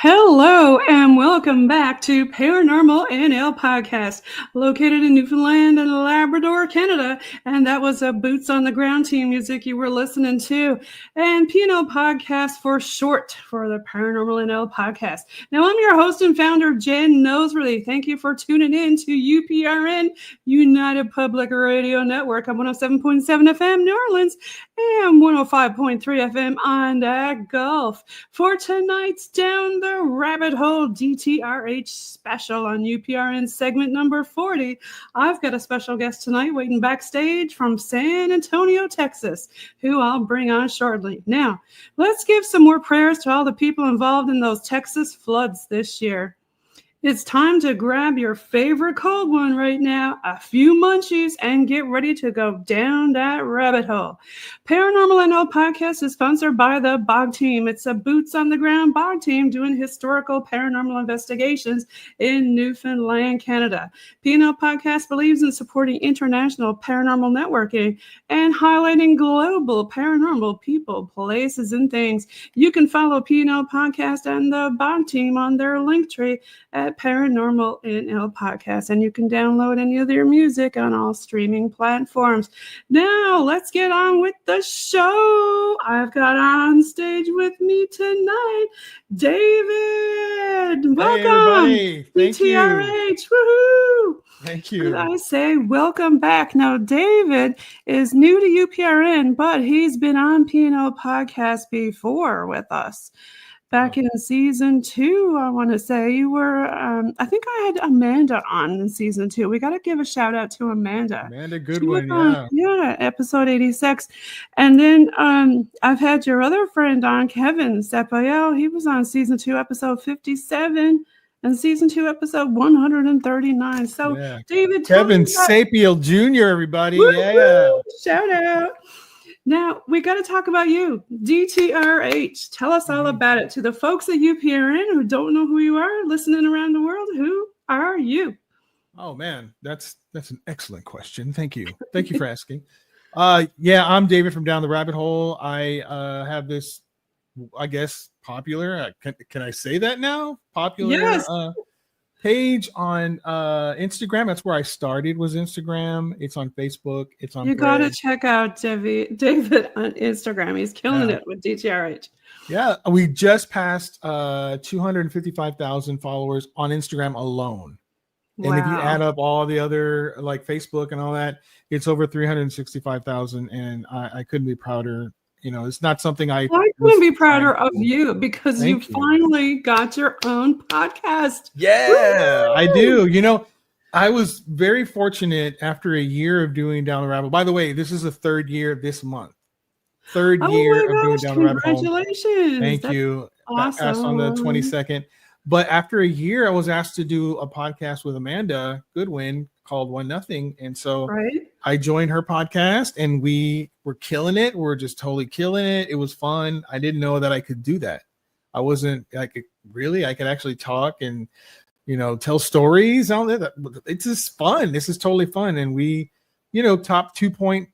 Hello and welcome back to Paranormal NL Podcast, located in Newfoundland and Labrador, Canada. And that was a Boots on the Ground team music you were listening to. And PNL Podcast for short for the Paranormal NL Podcast. Now, I'm your host and founder, Jen Nosworthy. Thank you for tuning in to UPRN, United Public Radio Network. I'm 107.7 FM New Orleans and 105.3 FM on the Gulf. For tonight's Down the Rabbit Hole DTRH special on UPRN segment number 40, I've got a special guest tonight waiting backstage from San Antonio, Texas, who I'll bring on shortly. Now, let's give some more prayers to all the people involved in those Texas floods this year. It's time to grab your favorite cold one right now, a few munchies, and get ready to go down that rabbit hole. Paranormal NL Podcast is sponsored by the BOG team. It's a boots-on-the-ground BOG team doing historical paranormal investigations in Newfoundland, Canada. PNL Podcast believes in supporting international paranormal networking and highlighting global paranormal people, places, and things. You can follow PNL Podcast and the BOG team on their link tree at Paranormal NL Podcast, and you can download any of their music on all streaming platforms. Now, let's get on with the show. I've got on stage with me tonight, Dayvid. Welcome. Hey, thank DTRH. you. Woohoo! Thank you. I say welcome back. Now, Dayvid is new to UPRN, but he's been on PNL Podcast before with us. Back in season 2, I want to say you were, I think I had Amanda on in season 2. We got to give a shout out to Amanda. Amanda Goodwin, yeah, episode 86. And then I've had your other friend on, Kevin Sepayo. He was on season 2, episode 57. And season 2, episode 139. So, yeah. Dayvid, Kevin Sapiel Jr., everybody. Woo-hoo! Yeah. Shout out. Now, we got to talk about you, DTRH. Tell us all about it. To the folks at UPRN who don't know who you are, listening around the world, who are you? Oh, man, that's an excellent question. Thank you. Thank you for asking. Yeah, I'm Dayvid from Down the Rabbit Hole. I have this, I guess, popular, can I say that now? Popular Yes. Page on Instagram. That's where I started, was Instagram. It's on Facebook. It's on You got to check out Dayvid on Instagram. He's killing it with DTRH. Yeah, we just passed 255,000 followers on Instagram alone. Wow. And if you add up all the other, like Facebook and all that, it's over 365,000. And I couldn't be prouder. You know, it's not something I couldn't be prouder of you because you finally got your own podcast. Yeah, I do. You know, I was very fortunate after a year of doing Down the Rabbit Hole. By the way, this is the third year this month. Third year of doing Down the Rabbit Hole. Congratulations. Thank you. Awesome. Passed on the 22nd. But after a year, I was asked to do a podcast with Amanda Goodwin called One Nothing. And so I joined her podcast and we were killing it. We're just totally killing it. It was fun. I didn't know that I could do that. I could actually talk and, you know, tell stories. It's just fun. This is totally fun. And we, you know, top 2.5%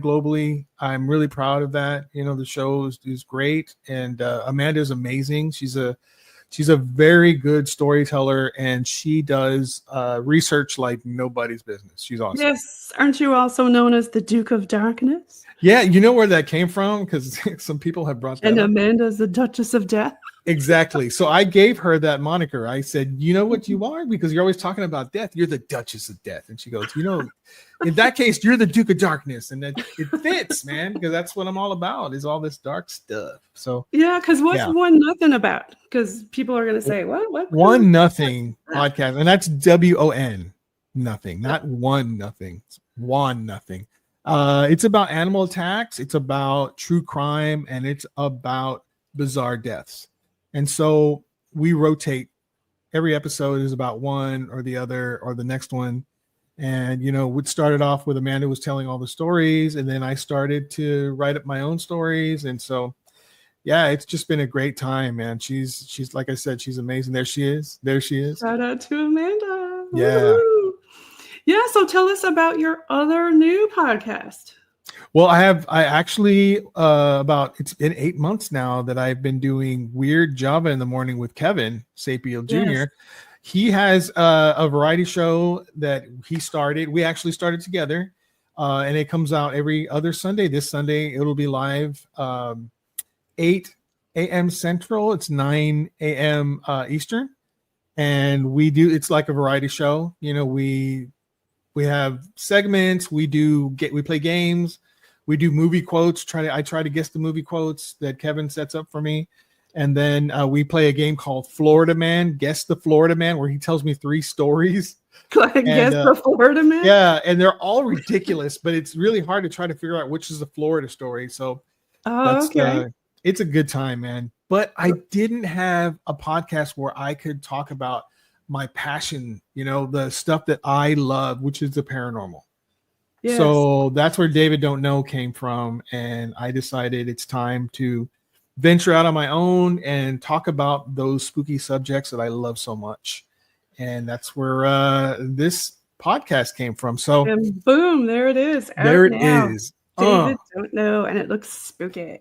globally. I'm really proud of that. You know, the show is great. And Amanda is amazing. She's a very good storyteller, and she does research like nobody's business. She's awesome. Yes. Aren't you also known as the Duke of Darkness? Yeah. You know where that came from? Because some people have brought that up. And Amanda's the Duchess of Death. Exactly. So I gave her that moniker. I said, you know what you are? Because you're always talking about death. You're the Duchess of Death. And she goes, you know, in that case, you're the Duke of Darkness. And that it fits, man, because that's what I'm all about, is all this dark stuff. So yeah, because what's One Nothing about? Because people are going to say, what? One Nothing podcast. And that's WON Nothing, not One Nothing. It's One Nothing. It's about animal attacks. It's about true crime. And it's about bizarre deaths. And so we rotate. Every episode is about one or the other or the next one. And, you know, we started off with Amanda was telling all the stories. And then I started to write up my own stories. And so, yeah, it's just been a great time, man. She's like I said, she's amazing. There she is. Shout out to Amanda. Yeah. Woo-hoo. Yeah. So tell us about your other new podcast. Well, I actually, it's been 8 months now that I've been doing Weird Java in the Morning with Kevin Sapio Jr. Yes. He has a variety show that he started. We actually started together, and it comes out every other Sunday. This Sunday, it'll be live 8 a.m. Central. It's 9 a.m. Eastern. And it's like a variety show. You know, we have segments. We play games. We do movie quotes. I try to guess the movie quotes that Kevin sets up for me. And then we play a game called Florida Man, Guess the Florida Man, where he tells me 3 stories. Guess the Florida Man? Yeah, and they're all ridiculous, but it's really hard to try to figure out which is the Florida story. So it's a good time, man. But I didn't have a podcast where I could talk about my passion, you know, the stuff that I love, which is the paranormal. Yes. So that's where Dayvid Don't Know came from. And I decided it's time to venture out on my own and talk about those spooky subjects that I love so much. And that's where this podcast came from. So and boom, there it is. There it is. Dayvid Don't Know, and it looks spooky.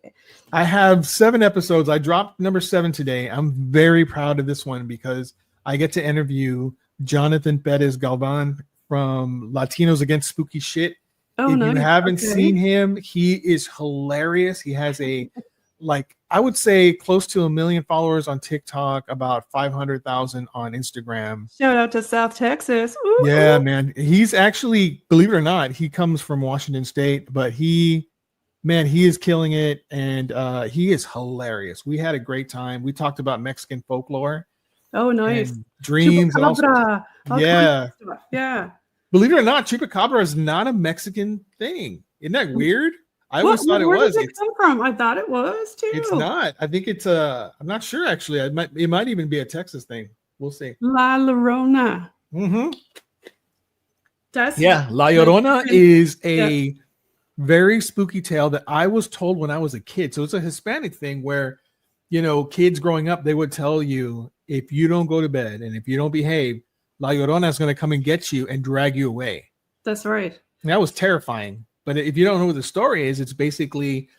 I have 7 episodes. I dropped number 7 today. I'm very proud of this one because I get to interview Jonathan Perez Galvan from Latinos Against Spooky Shit. If you haven't seen him, he is hilarious. He has I would say close to 1 million followers on TikTok, about 500,000 on Instagram. Shout out to South Texas. Ooh. Yeah, man. He's actually, believe it or not, he comes from Washington State, but he is killing it. And he is hilarious. We had a great time. We talked about Mexican folklore. Oh, nice. And dreams. And also, yeah. Yeah. Believe it or not, Chupacabra is not a Mexican thing. Isn't that weird? I always thought it was. Where did it come from? I thought it was too. It's not. I think it's I'm not sure actually. It might even be a Texas thing. We'll see. La Llorona. Mm-hmm. La Llorona is a very spooky tale that I was told when I was a kid. So it's a Hispanic thing where, you know, kids growing up, they would tell you, if you don't go to bed and if you don't behave, La Llorona is going to come and get you and drag you away. That's right. And that was terrifying. But if you don't know what the story is, it's basically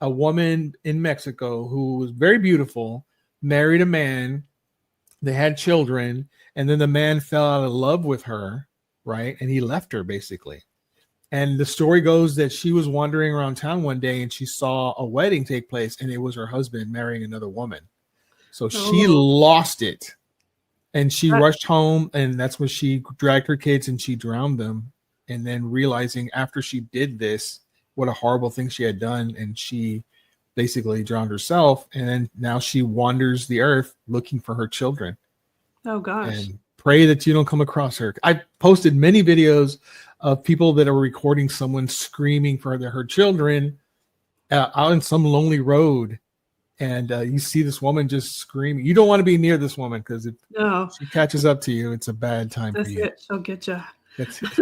a woman in Mexico who was very beautiful, married a man, they had children, and then the man fell out of love with her, right? And he left her basically. And the story goes that she was wandering around town one day and she saw a wedding take place and it was her husband marrying another woman. So she lost it and she rushed home, and that's when she dragged her kids and she drowned them. And then realizing after she did this, what a horrible thing she had done. And she basically drowned herself. And then now she wanders the earth looking for her children. Oh, gosh. And pray that you don't come across her. I posted many videos of people that are recording someone screaming for her children out in some lonely road. And you see this woman just screaming. You don't want to be near this woman because if she catches up to you, it's a bad time for you. That's it. She'll get you. That's it.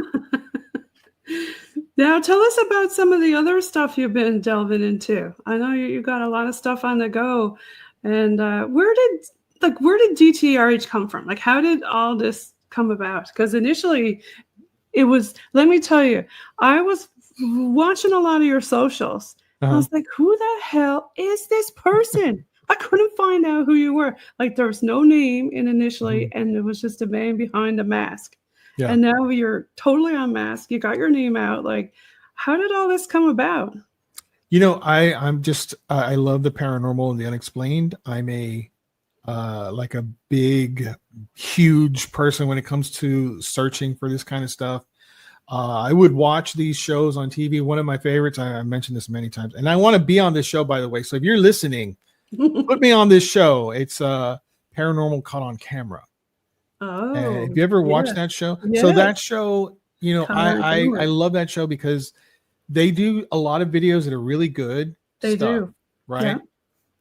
Now, tell us about some of the other stuff you've been delving into. I know you got a lot of stuff on the go. And where did DTRH come from? Like, how did all this come about? Because initially it was, let me tell you, I was watching a lot of your socials. I was like, who the hell is this person? I couldn't find out who you were. Like, there was no name initially, and it was just a man behind a mask. Yeah. And now you're totally unmasked. You got your name out. Like, how did all this come about? You know, I'm just, I love the paranormal and the unexplained. I'm like a big, huge person when it comes to searching for this kind of stuff. I would watch these shows on TV. One of my favorites, I mentioned this many times, and I want to be on this show, by the way. So if you're listening, put me on this show. It's Paranormal Caught on Camera. Oh, and have you ever watched that show? Yeah. So that show, you know, I love that show because they do a lot of videos that are really good. They do. Right. Yeah.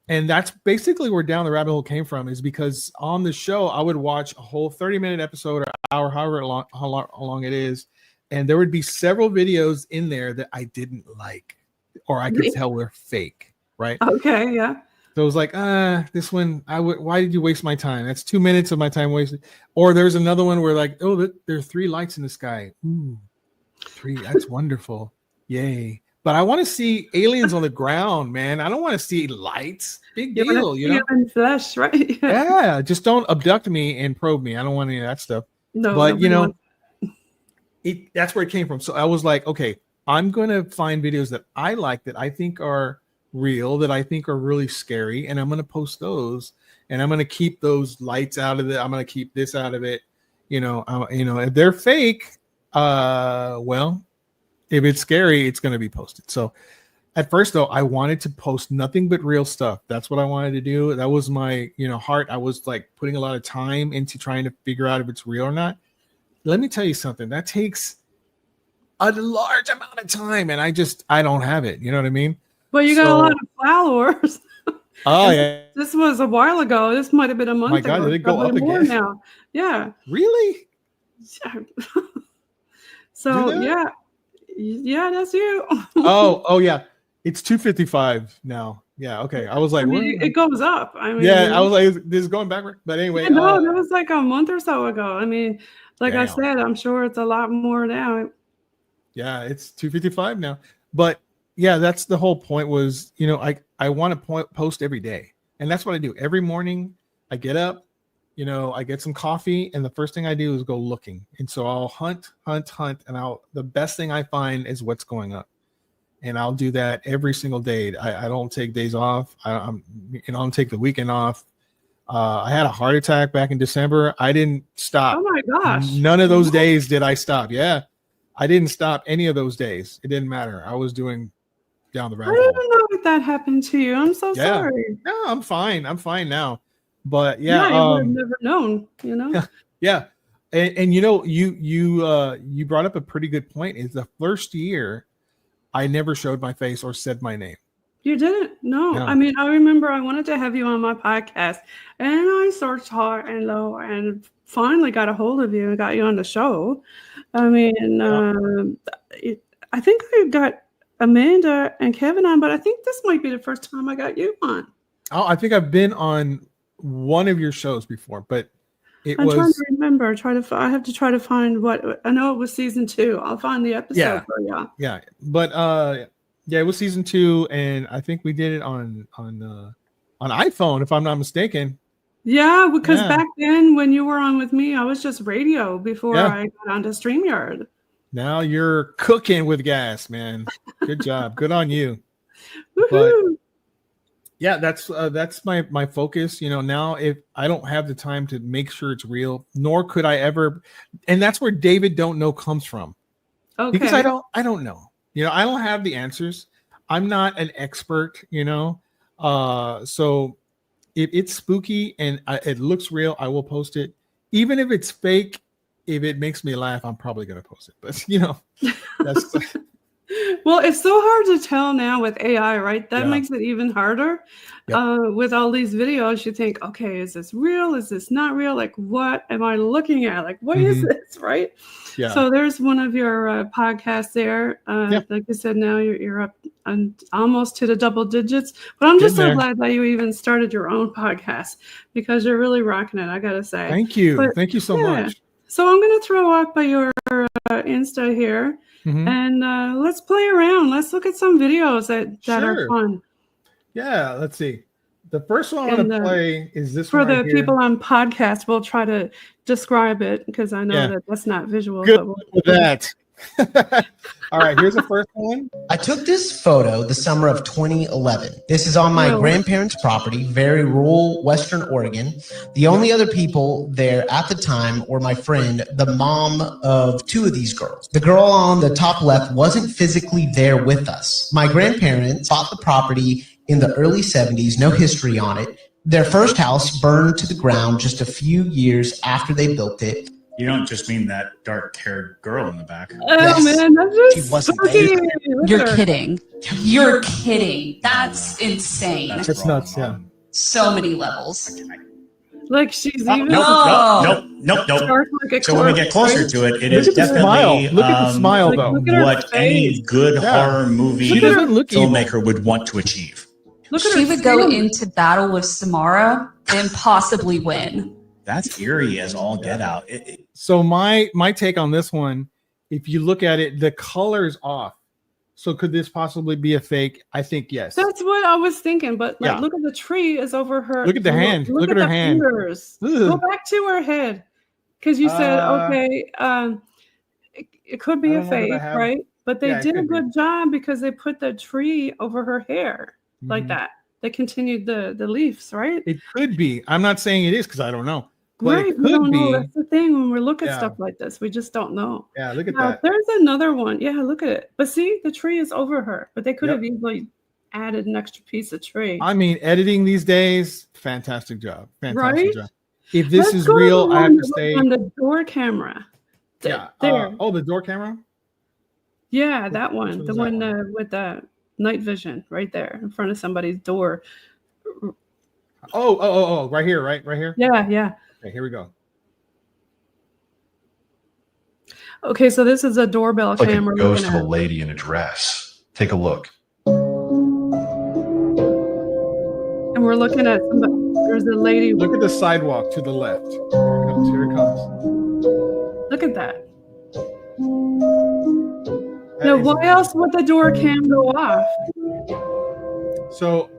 And that's basically where Down the Rabbit Hole came from, is because on the show, I would watch a whole 30-minute episode or hour, however long it is. And there would be several videos in there that I didn't like, or I could tell were fake. Right. Okay. Yeah. So it was like, this one, why did you waste my time? That's 2 minutes of my time wasted. Or there's another one where like, there are 3 lights in the sky. Ooh, 3. That's wonderful. Yay. but I want to see aliens on the ground, man. I don't want to see lights. Big deal, you know. In flesh, right? Yeah, just don't abduct me and probe me. I don't want any of that stuff. No, but you know, that's where it came from. So I was like, okay, I'm gonna find videos that I like, that I think are real, that I think are really scary, and I'm gonna post those, and I'm gonna keep those lights out of it. I'm gonna keep this out of it. You know, if they're fake, well, if it's scary, it's gonna be posted. So at first, though, I wanted to post nothing but real stuff. That's what I wanted to do. That was my, heart. I was like putting a lot of time into trying to figure out if it's real or not. Let me tell you something. That takes a large amount of time, and I don't have it. You know what I mean? Well, you got a lot of followers. Oh yeah. This was a while ago. This might have been a month ago. My God, did it go up again now? Yeah. Really? Yeah. So yeah, that's you. oh yeah. It's 2:55 now. Yeah, okay. I was like, it goes up. I mean, I was like, this is going backward. But anyway, that was like a month or so ago. I mean, like damn. I said, I'm sure it's a lot more now. Yeah, it's 2:55 now. But yeah, that's the whole point. Was I want to post every day, and that's what I do every morning. I get up, I get some coffee, and the first thing I do is go looking. And so I'll hunt, and the best thing I find is what's going up. And I'll do that every single day. I don't take days off. I don't take the weekend off. I had a heart attack back in December. I didn't stop. Oh my gosh. None of those days did I stop. Yeah. I didn't stop any of those days. It didn't matter. I was doing down the rabbit hole. I didn't know that happened to you. I'm so sorry. No, I'm fine. I'm fine now. But yeah, you would have never known, Yeah. And you brought up a pretty good point. Is the first year I never showed my face or said my name. You didn't? No. I mean, I remember I wanted to have you on my podcast, and I searched hard and low and finally got a hold of you and got you on the show. I mean, I think I got Amanda and Kevin on, but I think this might be the first time I got you on. Oh, I think I've been on one of your shows before, but I'm trying to remember. I have to try to find what. I know it was season 2. I'll find the episode for you. Yeah, but it was season 2, and I think we did it on iPhone, if I'm not mistaken. Yeah, because back then when you were on with me, I was just radio before I got onto StreamYard. Now you're cooking with gas, man. Good job. Good on you. Woohoo! But, yeah, that's my focus. Now if I don't have the time to make sure it's real, nor could I ever, and that's where Dayvid don't know comes from. Okay. Because I don't know. I don't have the answers. I'm not an expert, so if it's spooky and it looks real, I will post it. Even if it's fake, if it makes me laugh, I'm probably going to post it. But, that's well, it's so hard to tell now with AI, right? That makes it even harder. Yep. With all these videos, you think, okay, is this real? Is this not real? Like, what am I looking at? Like, what is this, right? Yeah. So there's one of your podcasts there. Like I said, now you're up and almost to the double digits. But I'm just so glad that you even started your own podcast, because you're really rocking it, I got to say. Thank you. Thank you so much. So I'm going to throw up your Insta here. And let's play around. Let's look at some videos that are fun. Yeah, let's see. The first one I want to play is this for one the people on podcast. We'll try to describe it because I know that's not visual. Good with that. All right, here's the first one. I took this photo the summer of 2011. This is on my grandparents' property, very rural Western Oregon. The only other people there at the time were my friend, the mom of 2 of these girls. The girl on the top left wasn't physically there with us. My grandparents bought the property in the early 70s, no history on it. Their first house burned to the ground just a few years after they built it. You don't just mean that dark-haired girl in the back. Oh, man, that's just spooky. You're kidding. You're kidding. That's insane. That's nuts, yeah. So many levels. Like she's even... Nope. So when we get closer to it, it is definitely look at the smile, though. What any good horror movie filmmaker would want to achieve. She would go into battle with Samara and possibly win. That's eerie as all get out. So my take on this one, if you look at it, the color's off. So could this possibly be a fake? I think yes. That's what I was thinking. But like, look at the tree is over her. Look at the hand. Look at her hand. Fingers. Go back to her head, because you said okay. It could be a fake, right? But they did a good job because they put the tree over her hair like that. They continued the leaves, right? It could be. I'm not saying it is because I don't know. But right, it could be. That's the thing when we look at stuff like this, we just don't know. Yeah, look at that. There's another one. Yeah, look at it. But see, the tree is over her. But they could have easily added an extra piece of tree. I mean, editing these days, fantastic job. Fantastic job. If this Let's is real, I have to say on the door camera. There. The door camera? Yeah, that one. The one with the night vision right there in front of somebody's door. Oh, right here, right here. Yeah. Okay, here we go. Okay, so this is a doorbell camera. Like a ghost of a lady in a dress. Take a look. And we're looking at somebody. There's a lady. Look at the sidewalk to the left. Here it comes. Look at that. Now, why else would the door cam go off? So,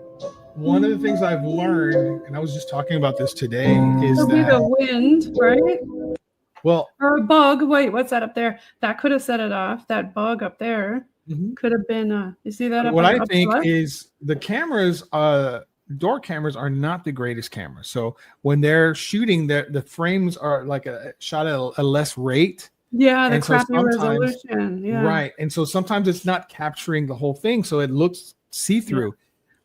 one of the things I've learned, and I was just talking about this today, is that the wind, right? Well, or a bug. Wait, what's that up there? That could have set it off. That bug up there could have been. You see that? What I think is the cameras, door cameras, are not the greatest cameras. So when they're shooting, the frames are like shot at a less rate. Yeah, the crappy resolution. Yeah, right. And so sometimes it's not capturing the whole thing, so it looks see-through.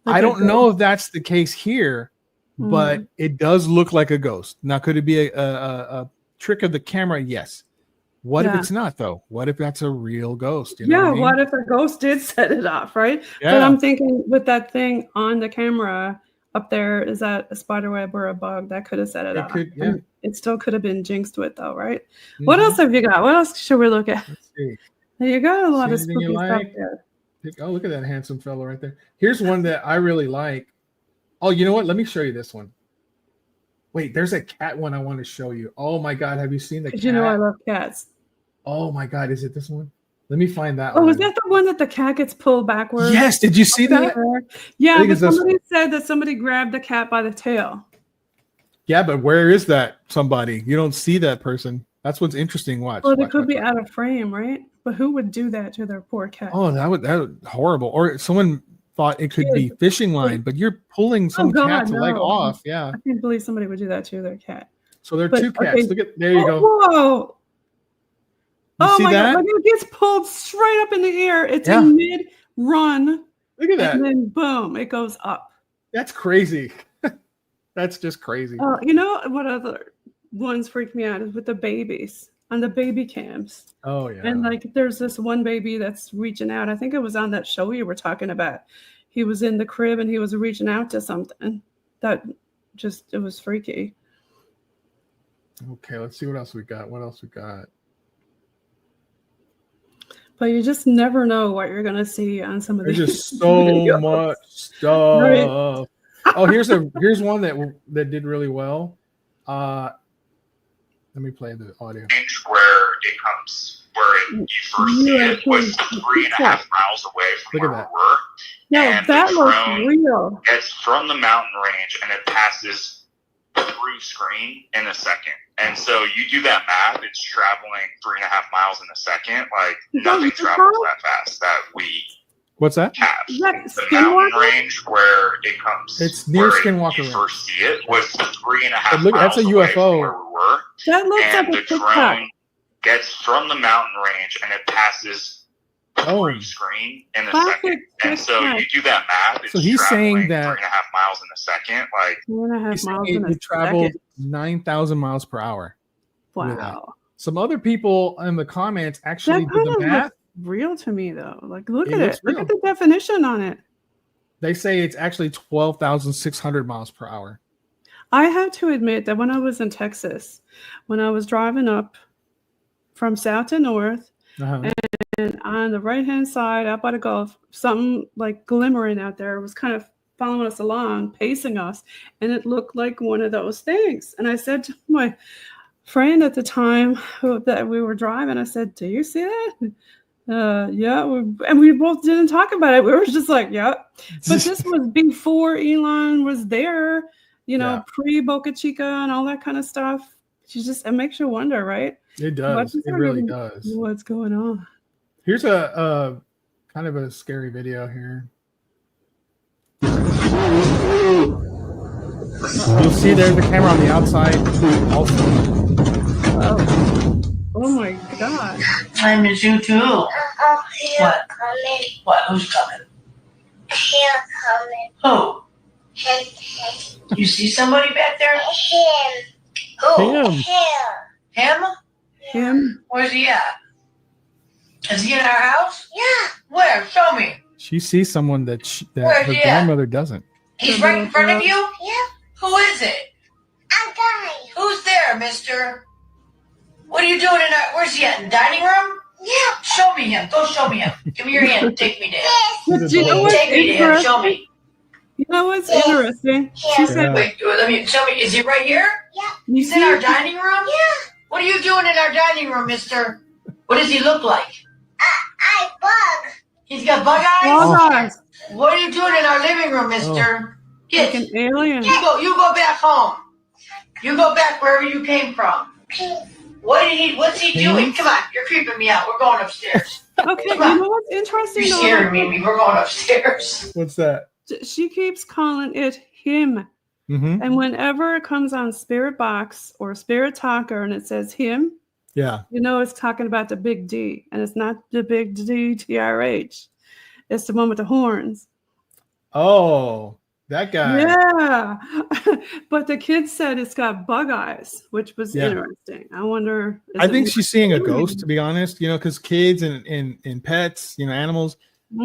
I don't know if that's the case here, but it does look like a ghost. Now, could it be a trick of the camera? Yes. What if it's not, though? What if that's a real ghost? You know what if a ghost did set it off, right? Yeah. But I'm thinking with that thing on the camera up there, is that a spider web or a bug that could have set it off? It still could have been jinxed with, though, right? What else have you got? What else should we look at? Let's see. You got a lot of spooky stuff there. Oh, look at that handsome fellow right there. Here's one that I really like. Oh, you know what? Let me show you this one. Wait, there's a cat one I want to show you. Oh my God, have you seen the cat? You know I love cats. Oh my God, is it this one? Let me find that one. Oh, is that the one that the cat gets pulled backwards? Yes, did you see that? Yeah, but somebody said that somebody grabbed the cat by the tail. Yeah, but where is that somebody? You don't see that person. That's what's interesting. Watch. Well, they could be out of frame, right? But who would do that to their poor cat? Oh, that would horrible. Or someone thought it could be fishing line, but you're pulling some cat's leg off. Yeah. I can't believe somebody would do that to their cat. So there are two cats. Okay. Look at there you go. Whoa. Oh my God. Like it gets pulled straight up in the air. It's in mid-run. Look at that. And then boom, it goes up. That's crazy. That's just crazy. You know what other ones freak me out is with the babies on the baby cams. Oh yeah. And like there's this one baby that's reaching out. I think it was on that show you were talking about. He was in the crib and he was reaching out to something. That just, it was freaky. Okay, let's see what else we got. What else we got? But you just never know what you're gonna see on some of these. There's just so much stuff. Right. Oh, here's one that did really well. Let me play the audio. Where it comes, where you first see it was 3.5 miles away from where we were. No, that looks real. It's from the mountain range and it passes through screen in a second. And so you do that math, it's traveling 3.5 miles in a second. Like nothing travels that fast that we What's that? have. The mountain range where it comes. It's near Skinwalker Range. You first see it was 3.5 look, miles that's a away UFO. from where we were. That looks and like a the TikTok. drone gets from the mountain range and it passes through screen in a second. And so you do that math. It's so he's saying that 3.5 miles in a second. Like 3.5 miles in a it traveled second. 9,000 miles per hour. Wow. Some other people in the comments actually did the math. Real to me though. Like look at it. Look at the definition on it. They say it's actually 12,600 miles per hour. I have to admit that when I was in Texas, when I was driving up from south to north, and on the right-hand side, out by the Gulf, something like glimmering out there was kind of following us along, pacing us, and it looked like one of those things. And I said to my friend at the time that we were driving, I said, "Do you see that?" Yeah, and we both didn't talk about it. We were just like, "Yep." But this was before Elon was there, pre Boca Chica and all that kind of stuff. It makes you wonder, right? It does. It really does. What's going on? Here's a kind of a scary video here. You'll see there's the camera on the outside also. Oh my God. I miss you too. What? What? Who's coming? Who? You see somebody back there? Who? Him? Him? Where's he at? Is he in our house? Yeah. Where? Show me. She sees someone that her grandmother doesn't. He's right in front of you? Yeah. Who is it? A guy. Who's there, mister? What are you doing in our... Where's he at? In the dining room? Yeah. Show me him. Go show me him. Give me your hand. Take me there. Take me to him. Show me. You know what's interesting? She said, wait, let me... Show me. Is he right here? Yeah. He's in our dining room? Yeah. What are you doing in our dining room, mister? What does he look like? Bug. He's got bug eyes? Bug eyes. What are you doing in our living room, mister? Get. Like an alien. You go back home. You go back wherever you came from. What's he doing? Come on, you're creeping me out. We're going upstairs. Okay, you know what's interesting? You're scaring me. We're going upstairs. What's that? She keeps calling it him. Mm-hmm. And whenever it comes on Spirit Box or Spirit Talker and it says him, it's talking about the big D. And it's not the big DTRH. It's the one with the horns. Oh, that guy. Yeah. But the kid said it's got bug eyes, which was interesting. I wonder. I think she's seeing a ghost, to be honest, because kids and pets, animals,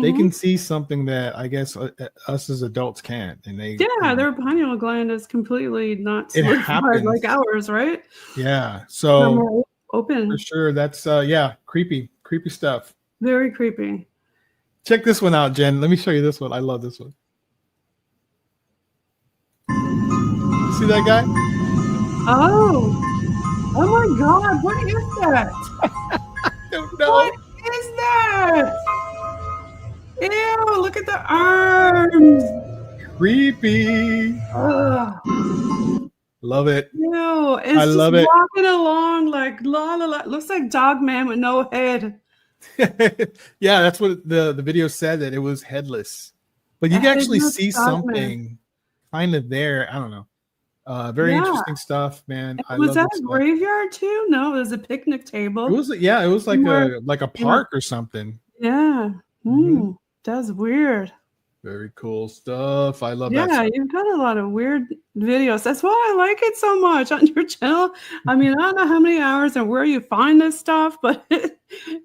they can see something that I guess us as adults can't. And their pineal gland is completely not solidified like ours, right? Yeah. So open. For sure. That's creepy stuff. Very creepy. Check this one out, Jen. Let me show you this one. I love this one. See that guy? Oh my God! What is that? I don't know. What is that? Ew! Look at the arms. Creepy. Love it. Ew! It's just walking along like la la la. Looks like Dog Man with no head. Yeah, that's what the video said, that it was headless, but you can actually see something kind of there. I don't know. Very interesting stuff, man. Was that a graveyard too? No, it was a picnic table. It was like a park or something. Yeah. That's weird. Very cool stuff. I love that. Yeah, you've got a lot of weird videos. That's why I like it so much on your channel. I mean, I don't know how many hours and where you find this stuff, but there's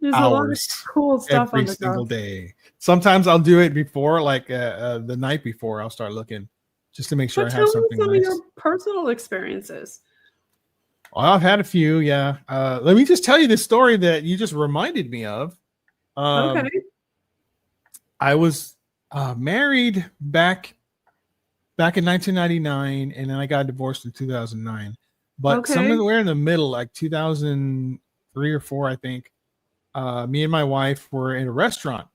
a lot of cool stuff every single day. Sometimes I'll do it before, like the night before. I'll start looking just to make sure I have something nice. Tell me some of your personal experiences. Well, I've had a few. Yeah. Let me just tell you this story that you just reminded me of. Okay. I was married back in 1999, and then I got divorced in 2009. But somewhere in the middle, like 2003 or 4, I think, me and my wife were in a restaurant.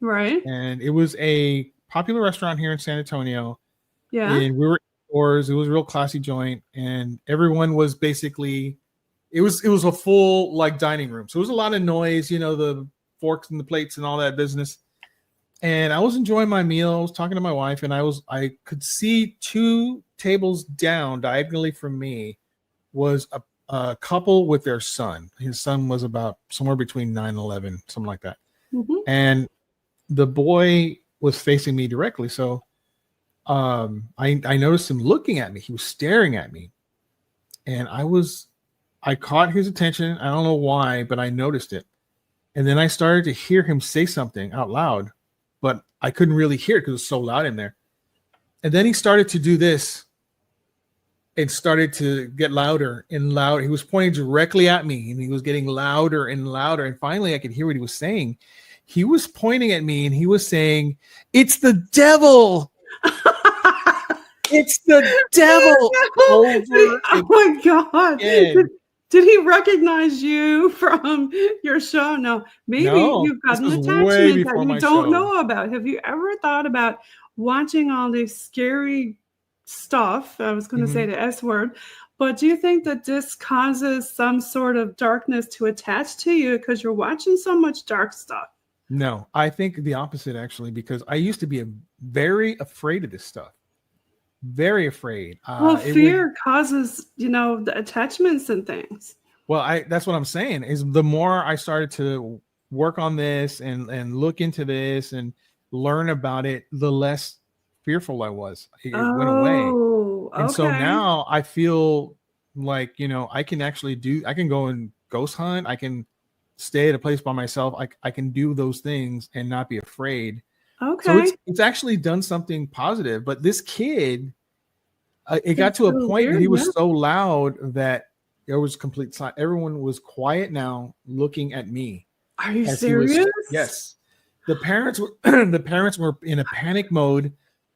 Right. And it was a popular restaurant here in San Antonio. Yeah. And we were indoors. It was a real classy joint, and everyone was basically, it was a full like dining room. So it was a lot of noise, the forks and the plates and all that business. And I was enjoying my meal. I was talking to my wife, and I could see 2 tables down diagonally from me was a couple with their son. His son was about somewhere between 9 and 11, something like that. Mm-hmm. And the boy was facing me directly. So I noticed him looking at me. He was staring at me. And I caught his attention. I don't know why, but I noticed it. And then I started to hear him say something out loud, but I couldn't really hear it because it was so loud in there. And then he started to do this. It started to get louder and louder. He was pointing directly at me, and he was getting louder and louder. And finally, I could hear what he was saying. He was pointing at me, and he was saying, "It's the devil." It's the devil. Oh my God. Again. Did he recognize you from your show? No, maybe you've got an attachment that you don't know about. Have you ever thought about watching all this scary stuff? I was going to say the S word, but do you think that this causes some sort of darkness to attach to you because you're watching so much dark stuff? No, I think the opposite, actually, because I used to be very afraid of this stuff. Very afraid. Well, fear causes, the attachments and things. Well, that's what I'm saying is the more I started to work on this and look into this and learn about it, the less fearful I was. It went away. And so now I feel like, I can go and ghost hunt. I can stay at a place by myself. I can do those things and not be afraid. Okay. So it's actually done something positive. But this kid, it got to a point that he was so loud that there was complete silence. Everyone was quiet now, looking at me. Are you serious? Yes. The parents were in a panic mode.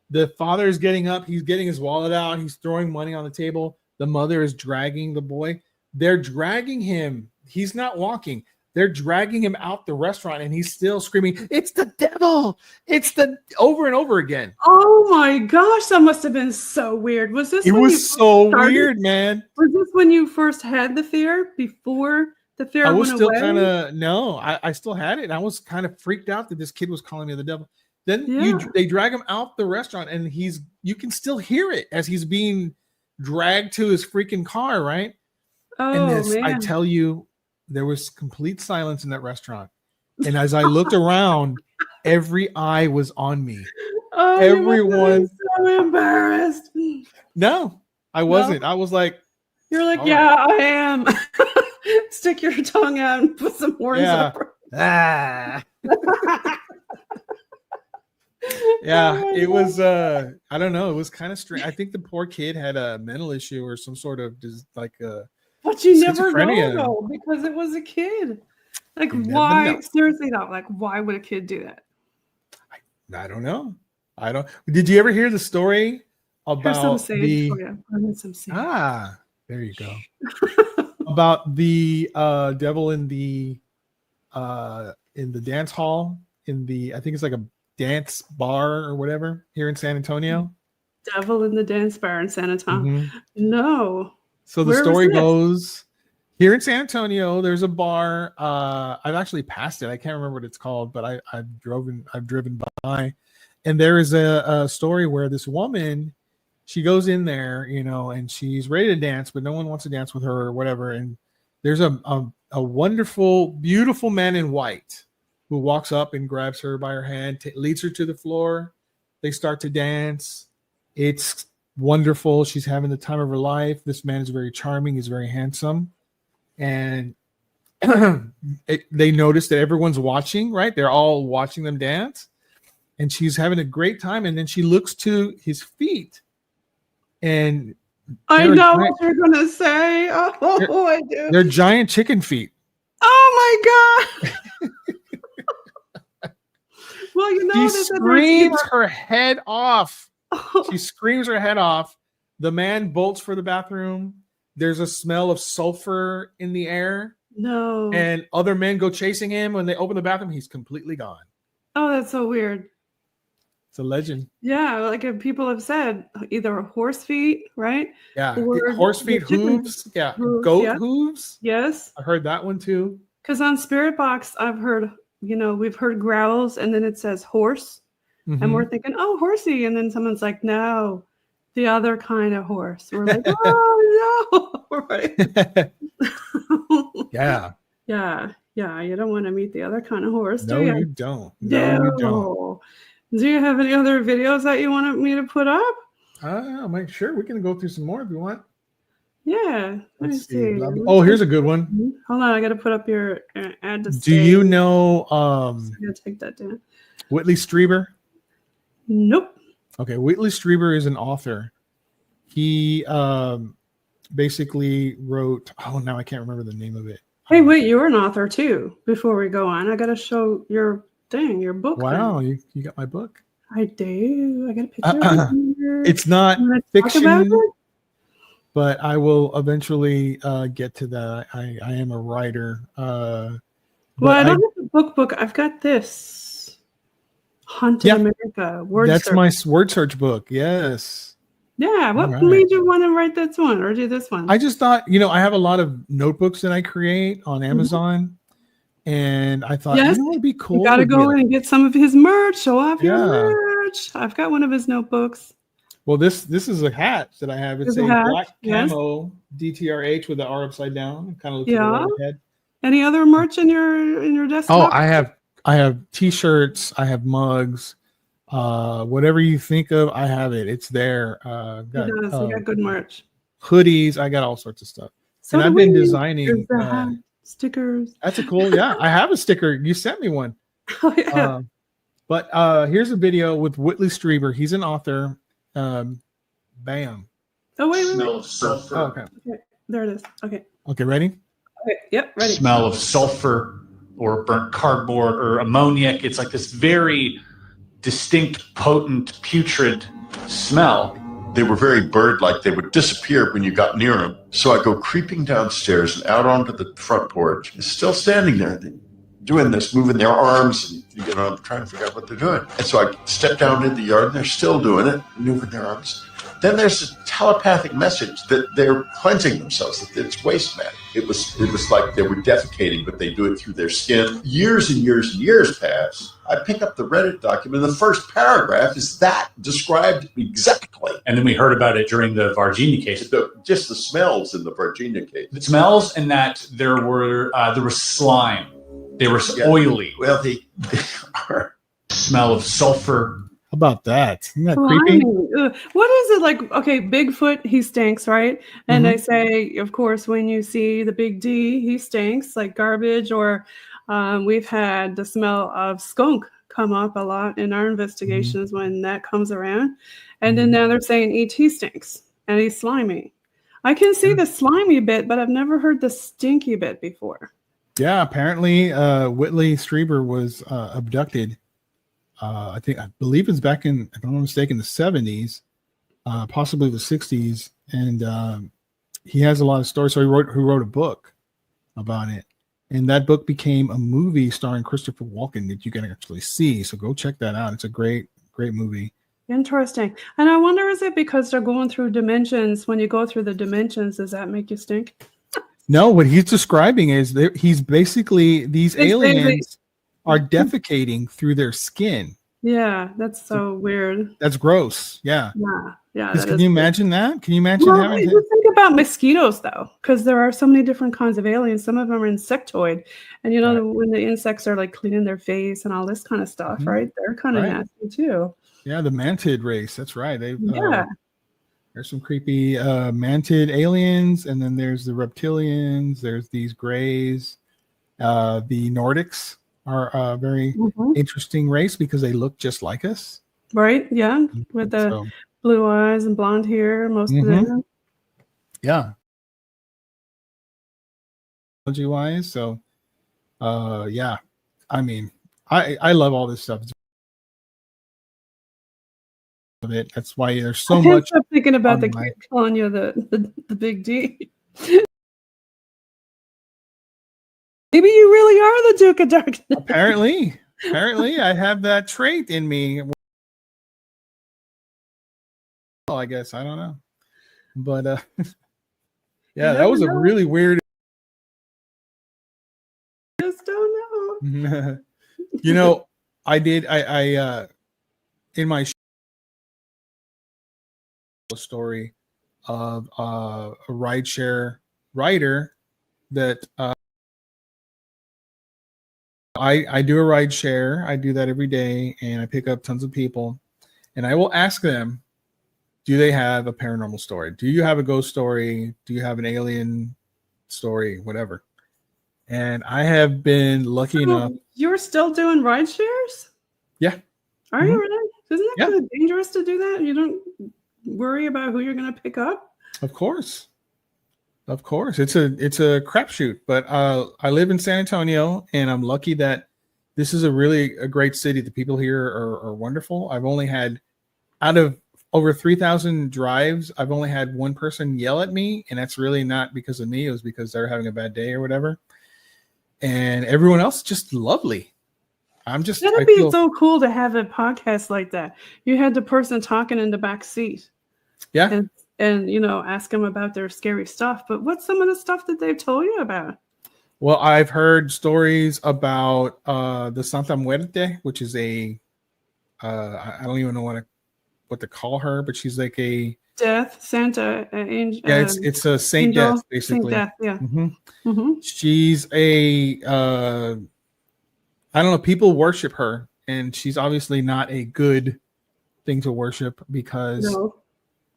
The father is getting up. He's getting his wallet out. He's throwing money on the table. The mother is dragging the boy. They're dragging him. He's not walking. They're dragging him out the restaurant, and he's still screaming, "It's the devil! It's the," over and over again. Oh my gosh, that must have been so weird. Was this? It was so weird, man. Was this when you first had the fear? Before the fear went away? I was still kind of I still had it. And I was kind of freaked out that this kid was calling me the devil. Then they drag him out the restaurant, and you can still hear it as he's being dragged to his freaking car, right? Oh, man. I tell you, there was complete silence in that restaurant. And as I looked around, every eye was on me. Oh, everyone so embarrassed. No, I wasn't. I was like, you're like, yeah, right. I am. Stick your tongue out and put some horns up. Yeah, it was I don't know, it was kind of strange. I think the poor kid had a mental issue or some sort of but you never know though, because it was a kid. Like, why? Seriously though, like, why would a kid do that? I don't know. Did you ever hear the story about there you go. About the devil in the dance hall I think it's like a dance bar or whatever here in San Antonio. Devil in the dance bar in San Antonio. No. So the story goes, here in San Antonio, there's a bar. I've actually passed it. I can't remember what it's called, but I've driven by, and there is a story where this woman, she goes in there, and she's ready to dance, but no one wants to dance with her or whatever. And there's a wonderful, beautiful man in white who walks up and grabs her by her hand, leads her to the floor. They start to dance. It's wonderful. She's having the time of her life. This man is very charming. He's very handsome. And they notice that everyone's watching, right? They're all watching them dance. And she's having a great time. And then she looks to his feet. And I know what you're going to say. Oh, I do. They're giant chicken feet. Oh, my God. Well, she screams her head off. She screams her head off. The man bolts for the bathroom. There's a smell of sulfur in the air. No. And other men go chasing him. When they open the bathroom, he's completely gone. Oh, that's so weird. It's a legend. Yeah, like people have said, either horse feet, right? Yeah, horse feet, hooves. Yeah, goat hooves. Yes. I heard that one too. Because on Spirit Box, I've heard, we've heard growls, and then it says horse. And we're thinking, oh, horsey. And then someone's like, no, the other kind of horse. We're like, oh, no. Right. Yeah. Yeah. Yeah. You don't want to meet the other kind of horse, do you? You don't. No, you don't. Do you have any other videos that you wanted me to put up? Sure. We can go through some more if you want. Yeah. Let's see. Oh, here's a good one. Hold on. I got to put up your ad to Do you know I'm going to take that down. Whitley Strieber? Nope. Okay, Whitley Strieber is an author. He basically wrote, now I can't remember the name of it. Hey, wait, you're an author too. Before we go on, I got to show your book. Wow, you got my book. I do. I got a picture. It's not fiction. but I will eventually get to that. I am a writer. Well, I don't have the book. I've got this Haunted America word that's search. my word search book. Yes. Yeah. What made you want to write this one or do this one? I just thought, I have a lot of notebooks that I create on Amazon. And I thought, it'd be cool. You got to go in and get some of his merch. Show off your merch. I've got one of his notebooks. Well, this is a hat that I have. It's a black camo DTRH with the R upside down. It kind of looks like a roller head. Any other merch in your desktop? Oh, I have T-shirts. I have mugs. Whatever you think of, I have it. It's there. You got good merch. Hoodies. I got all sorts of stuff. So and I've been designing stickers. That's a cool. Yeah, I have a sticker. You sent me one. Oh yeah. But here's a video with Whitley Strieber. He's an author. Bam. Oh wait. Smell of sulfur. Oh, okay. There it is. Okay. Okay, ready? Okay. Yep, ready. Smell of sulfur or burnt cardboard or ammoniac. It's like this very distinct, potent, putrid smell. They were very bird-like. They would disappear when you got near them. So I go creeping downstairs and out onto the front porch. It's still standing there, doing this, moving their arms, and I'm trying to figure out what they're doing. And so I step down in the yard, and they're still doing it, moving their arms. Then there's a telepathic message that they're cleansing themselves, that it's waste matter. It was like they were defecating, but they do it through their skin. Years and years and years pass. I pick up the Reddit document, and the first paragraph is that described exactly. And then we heard about it during the Varginha case. Just the smells in the Varginha case. The smells, and that there was slime. They were oily. Well, they are. Smell of sulfur. How about that? Isn't that creepy? What is it like? Okay, Bigfoot, he stinks, right? And they say, of course, when you see the big D, he stinks like garbage. Or we've had the smell of skunk come up a lot in our investigations when that comes around. And then now they're saying ET stinks and he's slimy. I can see the slimy bit, but I've never heard the stinky bit before. Yeah, apparently Whitley Strieber was abducted. I believe it's back in, if I'm not mistaken, the 70s, possibly the 60s, and he has a lot of stories. So he wrote a book about it, and that book became a movie starring Christopher Walken that you can actually see. So go check that out. It's a great movie. Interesting. And I wonder, is it because they're going through dimensions? When you go through the dimensions, does that make you stink? No, what he's describing is he's basically these aliens are defecating through their skin. Yeah, that's so weird. That's gross. Yeah. Yeah. Can you imagine that? Can you imagine having you think about mosquitoes though, because there are so many different kinds of aliens. Some of them are insectoid, and when the insects are like cleaning their face and all this kind of stuff, right? They're kind of nasty too. Yeah, the mantid race. That's right. There's some creepy mantid aliens, and then there's the reptilians. There's these grays. The Nordics are a very interesting race because they look just like us. Right, yeah, with the blue eyes and blonde hair, most of them. Yeah. Technology-wise, so, yeah. I mean, I love all this stuff. Of it. That's why there's so much. I'm thinking about the kid calling you the big D. Maybe you really are the Duke of Darkness. Apparently, I have that trait in me. Well, I guess I don't know, but yeah, that was a really weird. Just don't know. I did. I in my story of a rideshare rider that. I do a ride share. I do that every day, and I pick up tons of people, and I will ask them, do they have a paranormal story? Do you have a ghost story? Do you have an alien story? Whatever. And I have been lucky enough. You're still doing ride shares? Yeah. Are you really? Isn't that kind of dangerous to do that? You don't worry about who you're going to pick up? Of course. It's a crapshoot, but I live in San Antonio, and I'm lucky that this is a great city. The people here are wonderful. I've only had, out of over 3,000 drives, I've only had one person yell at me, and that's really not because of me. It was because they're having a bad day or whatever. And everyone else just lovely. That'd be so cool to have a podcast like that. You had the person talking in the back seat. Yeah. And ask them about their scary stuff. But what's some of the stuff that they've told you about? Well, I've heard stories about the Santa Muerte, which is I don't even know what to call her, but she's like a death Santa angel. Yeah, it's a Saint angel, Death, basically. Saint Death, yeah. Mm-hmm. Mm-hmm. She's I don't know, people worship her, and she's obviously not a good thing to worship because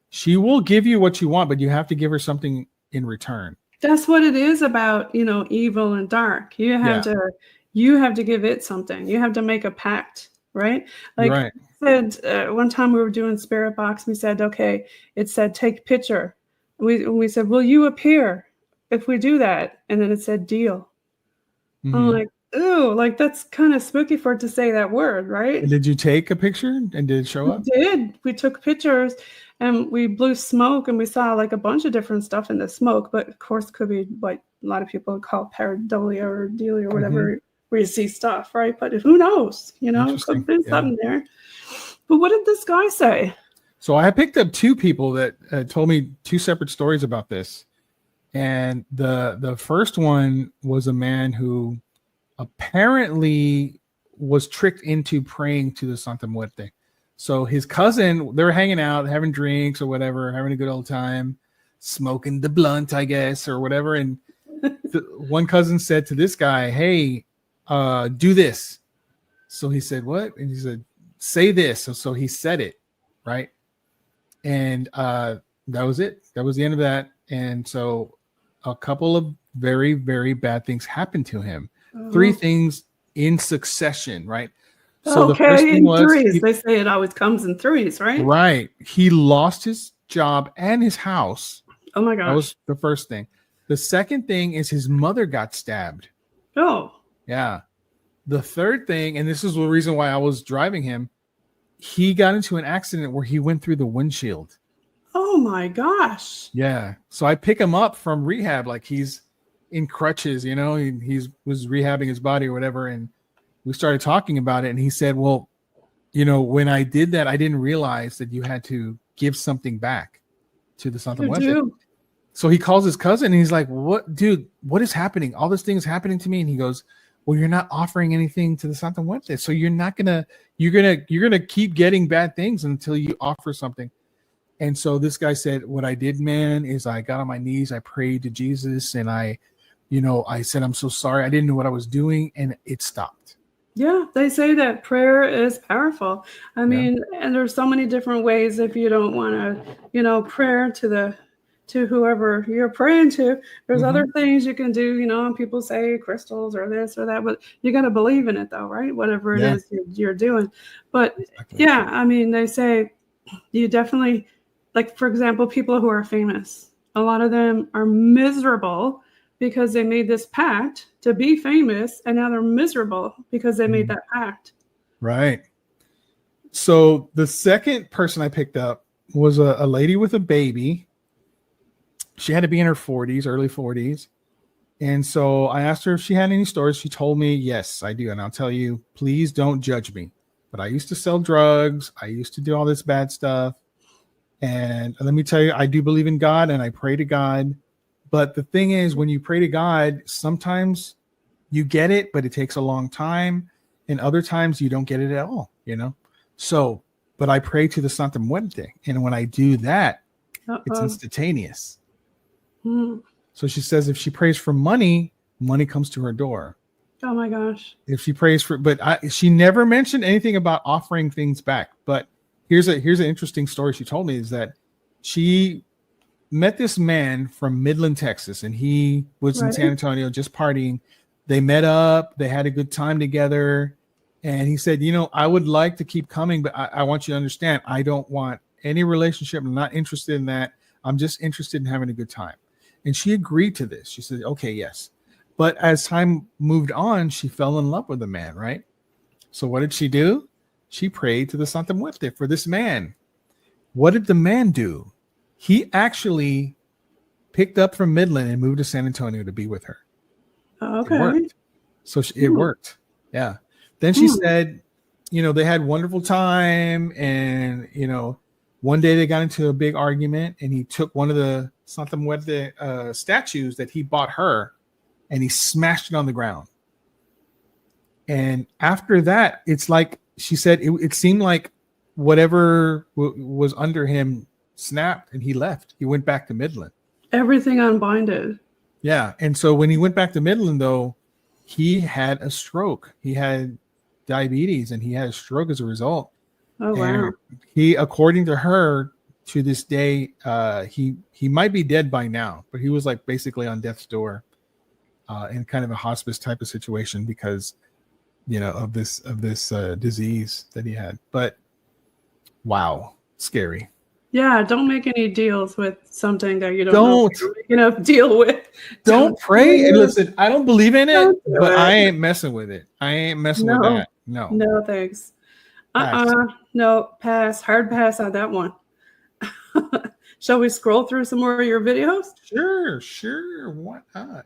she will give you what you want, but you have to give her something in return. That's what it is about, evil and dark. You have to give it something. You have to make a pact, right? Like right. I said, one time we were doing Spirit Box, we said, okay, it said, take picture. We said, will you appear if we do that? And then it said, deal. Mm-hmm. I'm like, ooh, like that's kind of spooky for it to say that word, right? And did you take a picture and did it show up? We did. We took pictures and we blew smoke and we saw like a bunch of different stuff in the smoke, but of course could be what a lot of people call pareidolia or delia or whatever, where you see stuff, right? But who knows? It could be something there. But what did this guy say? So I picked up two people that told me two separate stories about this. And the first one was a man who apparently was tricked into praying to the Santa Muerte. So his cousin, they were hanging out, having drinks or whatever, having a good old time, smoking the blunt, I guess, or whatever. And one cousin said to this guy, hey, do this. So he said, what? And he said, say this. So he said it, right? And that was it. That was the end of that. And so a couple of very, very bad things happened to him. Three things in succession, right? So the first thing was threes. They say it always comes in threes, right? Right. He lost his job and his house. Oh my gosh. That was the first thing. The second thing is his mother got stabbed. Oh. Yeah. The third thing, and this is the reason why I was driving him, he got into an accident where he went through the windshield. Oh my gosh. Yeah. So I pick him up from rehab, like he's in crutches, he was rehabbing his body or whatever. And we started talking about it. And he said, well, when I did that, I didn't realize that you had to give something back to the Santa Muerte. So he calls his cousin and he's like, what, dude, what is happening? All this thing is happening to me. And he goes, well, you're not offering anything to the Santa Muerte. So you're going to keep getting bad things until you offer something. And so this guy said, what I did, man, is I got on my knees. I prayed to Jesus and I said, I'm so sorry. I didn't know what I was doing. And it stopped. Yeah, they say that prayer is powerful. I mean, and there's so many different ways if you don't want to, prayer to whoever you're praying to. There's other things you can do, and people say crystals or this or that, but you got to believe in it though, right? Whatever it is you're doing. But I mean, they say you definitely, like, for example, people who are famous, a lot of them are miserable because they made this pact to be famous, and now they're miserable because they made that pact. Right. So the second person I picked up was a lady with a baby. She had to be in her 40s, early 40s. And so I asked her if she had any stories. She told me, yes, I do. And I'll tell you, please don't judge me. But I used to sell drugs. I used to do all this bad stuff. And let me tell you, I do believe in God and I pray to God. But the thing is, when you pray to God, sometimes you get it, but it takes a long time. And other times you don't get it at all, So, but I pray to the Santa Muerte. And when I do that, it's instantaneous. So she says if she prays for money, money comes to her door. Oh my gosh. If she prays for, she never mentioned anything about offering things back. But here's an interesting story she told me is that she met this man from Midland, Texas, and he was in San Antonio just partying. They met up, they had a good time together. And he said, I would like to keep coming, but I want you to understand, I don't want any relationship. I'm not interested in that. I'm just interested in having a good time. And she agreed to this. She said, okay, yes. But as time moved on, she fell in love with the man, right? So what did she do? She prayed to the Santa Muerte for this man. what did the man do? He actually picked up from Midland and moved to San Antonio to be with her. Okay. It worked. So it worked. Yeah. Then she said, they had wonderful time. And, one day they got into a big argument and he took one of the statues that he bought her and he smashed it on the ground. And after that, it's like, she said, it seemed like whatever was under him snapped and he left. He went back to Midland. Everything unbinded. Yeah. And so when he went back to Midland, though, he had a stroke. He had diabetes and he had a stroke as a result. Oh, wow. And he, according to her, to this day, he might be dead by now, but he was like basically on death's door in kind of a hospice type of situation because, of this disease that he had. But wow, scary. Yeah, don't make any deals with something that you don't know deal with. Don't pray. And listen, I don't believe in it, but I ain't messing with it. I ain't messing with that. No, thanks. No, pass. Hard pass on that one. Shall we scroll through some more of your videos? Sure. Why not?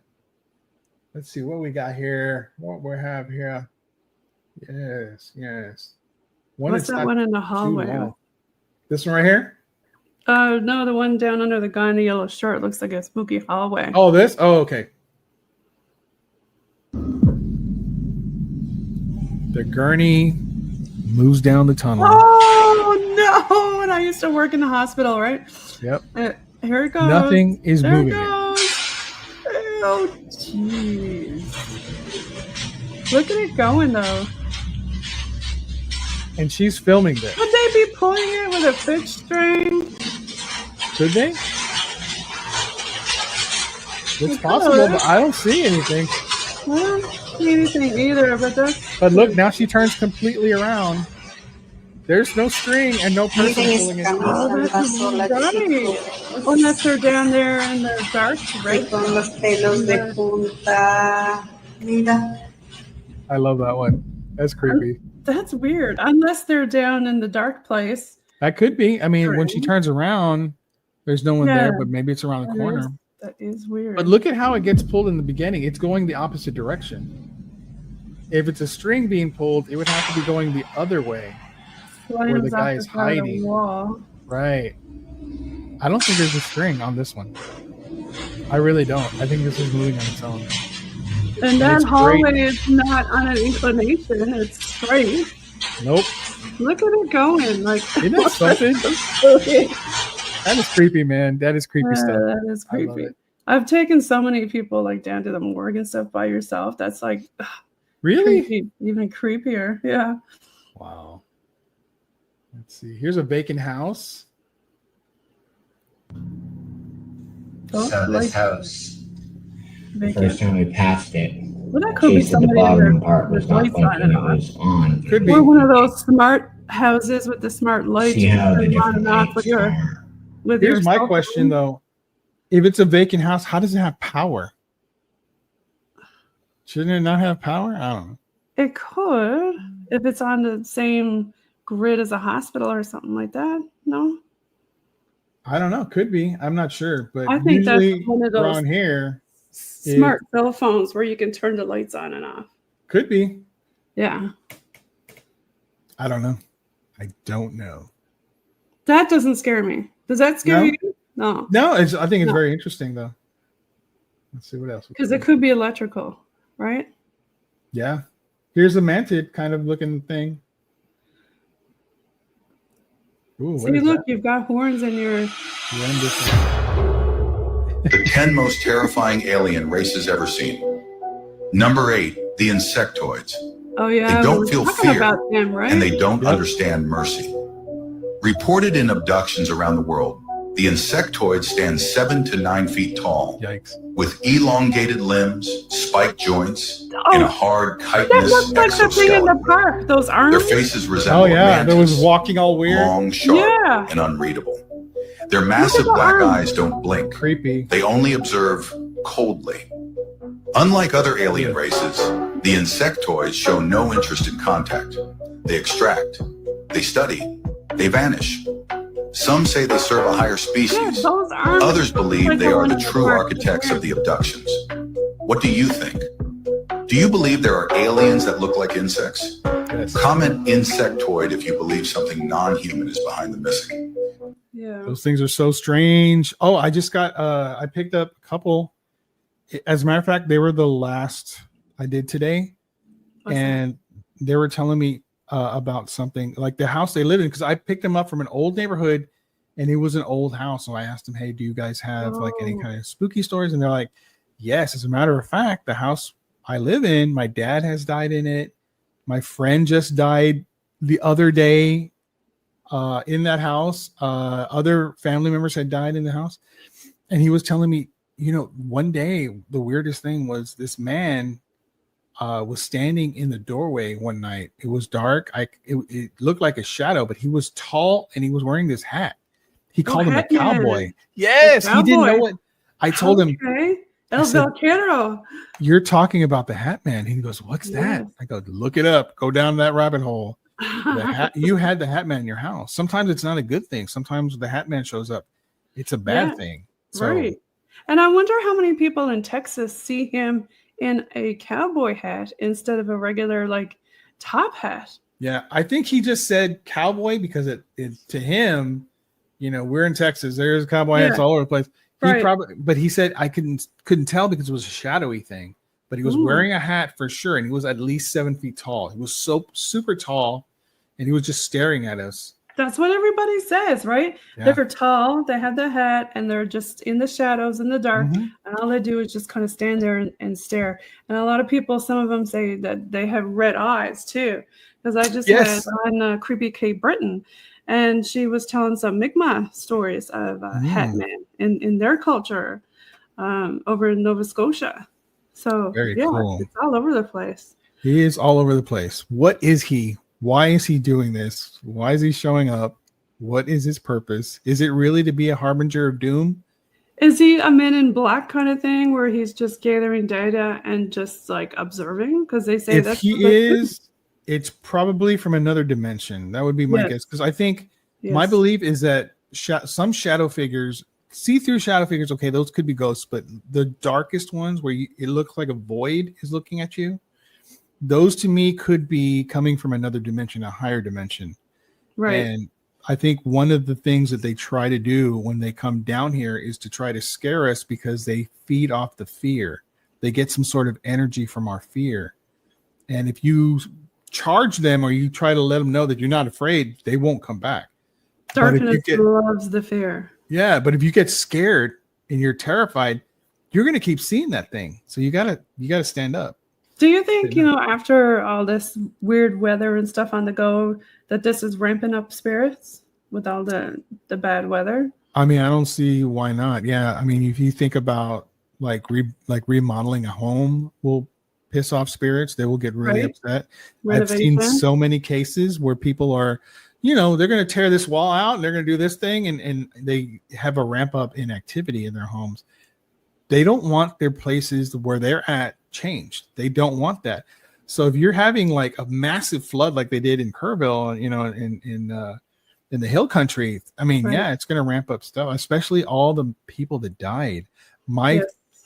Let's see what we got here. What we have here. Yes. What's that one in the hallway? This one right here? No, the one down under the guy in the yellow shirt looks like a spooky hallway. Oh, this? Oh, okay. The gurney moves down the tunnel. Oh, no. And I used to work in the hospital, right? Yep. Here it goes. Nothing is there moving. It goes. Oh, jeez. Look at it going, though. And she's filming this. Could they be pulling it with a fish string? Could they? It's possible, but I don't see anything. I don't see anything either, but look, now she turns completely around. There's no string and no person pulling it. Oh, that's right. Unless they're down there in the dark, right? I love that one. That's creepy. That's weird. Unless they're down in the dark place. That could be. I mean, when she turns around, there's no one there, but maybe it's around the corner. That is weird. But look at how it gets pulled in the beginning. It's going the opposite direction. If it's a string being pulled, it would have to be going the other way, where the guy is hiding. Right. I don't think there's a string on this one. I really don't. I think this is moving on its own. And that hallway is not on an inclination. It's straight. Nope. Look at it going. Like, isn't that something? That is creepy, man. That is creepy stuff. That is creepy. I've taken so many people like down to the morgue and stuff by yourself. That's like really creepy, even creepier. Yeah. Wow. Let's see. Here's a vacant house. So this house, the first time we passed it, well, that could be somebody the bottom in part was not blinking, it was on. Could be. Or one of those smart houses with the smart lights. See how the different with Here's my question, though. If it's a vacant house, how does it have power? Shouldn't it not have power? I don't know. It could, if it's on the same grid as a hospital or something like that. No? I don't know. Could be. I'm not sure. But I think usually that's one of those around here, smart cell phones where you can turn the lights on and off. Could be. Yeah. I don't know. I don't know. That doesn't scare me. Does that scare you? No. No, I think it's very interesting, though. Let's see what else. Because it could be electrical, right? Yeah. Here's a mantid kind of looking thing. Ooh, see, look, you've got horns in your... The 10 most terrifying alien races ever seen. Number 8, the insectoids. Oh, yeah. They don't feel fear, about them, right? and they don't understand mercy. Reported in abductions around the world, the insectoids stand 7 to 9 feet tall. Yikes. With elongated limbs, spiked joints, and a hard chitinous that looks like the thing in the park. Those arms. Their faces resemble mantis, that was walking all weird. long, sharp, and unreadable. Their massive black eyes don't blink. Creepy. They only observe coldly. Unlike other alien races, the insectoids show no interest in contact. They extract, they study, they vanish. Some say they serve a higher species. Others believe they are the true architects of the abductions. What do you think? Do you believe there are aliens that look like insects? Yes. Comment insectoid if you believe something non-human is behind the missing. Yeah. Those things are so strange. Oh, I just got, I picked up a couple. As a matter of fact, they were the last I did today. And they were telling me about something like the house they live in, because I picked them up from an old neighborhood and it was an old house. So I asked them, hey, do you guys have like any kind of spooky stories? And they're like, yes, as a matter of fact, the house I live in, my dad has died in it. My friend just died the other day in that house. Other family members had died in the house. And he was telling me, you know, one day the weirdest thing was this man was standing in the doorway one night. It was dark. It looked like a shadow, but he was tall and he was wearing this hat. He called him a cowboy. Yes, he didn't know what. I told him. El Vaquero. You're talking about the Hat Man. He goes, what's that? I go, look it up. Go down that rabbit hole. You had the Hat Man in your house. Sometimes it's not a good thing. Sometimes the Hat Man shows up. It's a bad thing. So, right. And I wonder how many people in Texas see him in a cowboy hat instead of a regular like top hat. Yeah, I think he just said cowboy because it to him, you know, we're in Texas. There's cowboy hats all over the place. He probably, but he said I couldn't tell because it was a shadowy thing. But he was wearing a hat for sure, and he was at least 7 feet tall. He was so super tall, and he was just staring at us. That's what everybody says, right? Yeah. They're tall, they have the hat, and they're just in the shadows in the dark, and all they do is just kind of stand there and stare. And a lot of people, some of them say that they have red eyes too, because I just had on Creepy Kate Britton, and she was telling some Mi'kmaq stories of Hat Man in their culture over in Nova Scotia. So very cool. It's all over the place. He is all over the place. What is he? Why is he doing this? Why is he showing up? What is his purpose? Is it really to be a harbinger of doom? Is he a Men in Black kind of thing where he's just gathering data and just like observing? Because they say if he is, it's probably from another dimension. That would be my guess. Because I think my belief is that some shadow figures, see-through shadow figures, okay, those could be ghosts, but the darkest ones where it looks like a void is looking at you, those to me could be coming from another dimension, a higher dimension. Right. And I think one of the things that they try to do when they come down here is to try to scare us because they feed off the fear. They get some sort of energy from our fear. And if you charge them or you try to let them know that you're not afraid, they won't come back. Darkness loves the fear. Yeah, but if you get scared and you're terrified, you're going to keep seeing that thing. So you gotta stand up. Do you think, after all this weird weather and stuff on the go, that this is ramping up spirits with all the bad weather? I mean, I don't see why not. Yeah, I mean, if you think about remodeling a home will piss off spirits, they will get really upset. Renovation. I've seen so many cases where people are, they're going to tear this wall out and they're going to do this thing, and they have a ramp up in activity in their homes. They don't want their places where they're at changed. They don't want that. So if you're having like a massive flood like they did in Kerrville, in the hill country, I mean, it's going to ramp up stuff, especially all the people that died. My